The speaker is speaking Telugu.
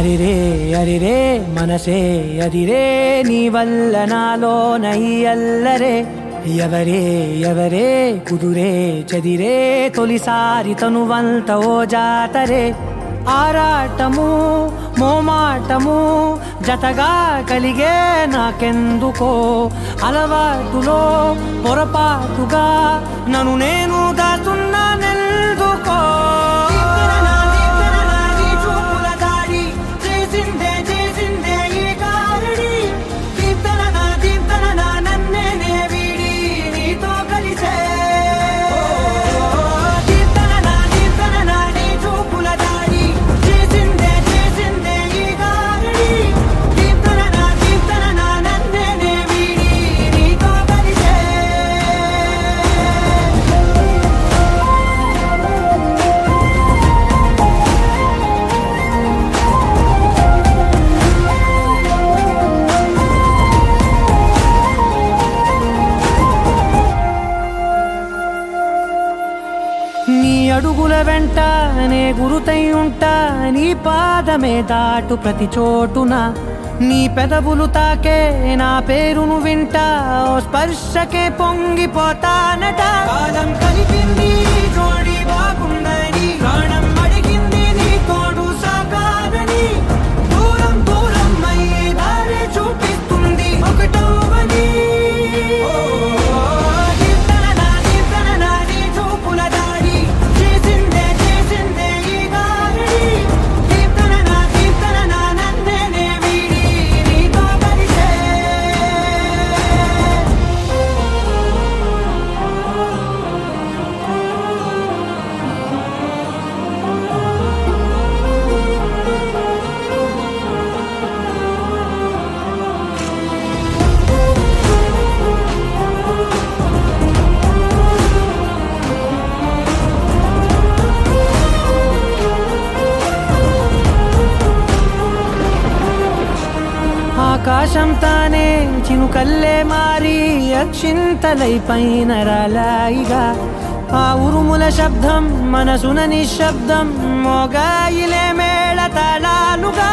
అరిరే అరిరే మనసే అదిరే నీ వల్ల నాలోన ఈ అల్లరే ఎవరే ఎవరే కుదురే చెదిరే తొలిసారి తనువంత ఓ జాతరే ఆరాటము మోమాటము జతగా కలిగే నాకెందుకో అలవాటులో పొరపాటుగా నన్ను నేను దాచున్నానెందుకో నీ అడుగుల వెంట నే గురుతై ఉంటా నీ పాదమే దాటు ప్రతి చోటున నీ పెదవులు తాకే నా పేరును వింటా ఓ స్పర్శకే పొంగిపోతానట కాలం కలిపింది జోడి బాగుందని ప్రాణం అడిగింది నీ తోడు సాగాలని దూరం దూరం అయ్యే దారి చూపిస్తుంది ఒకటవని ఆకాశం తానే చినుకల్లే మారి అక్షింతలై పైన రాలాయిగా ఆ ఉరుముల శబ్దం మనసున నిశ్శబ్దం మోగాయిలే మేళ తాళాలుగా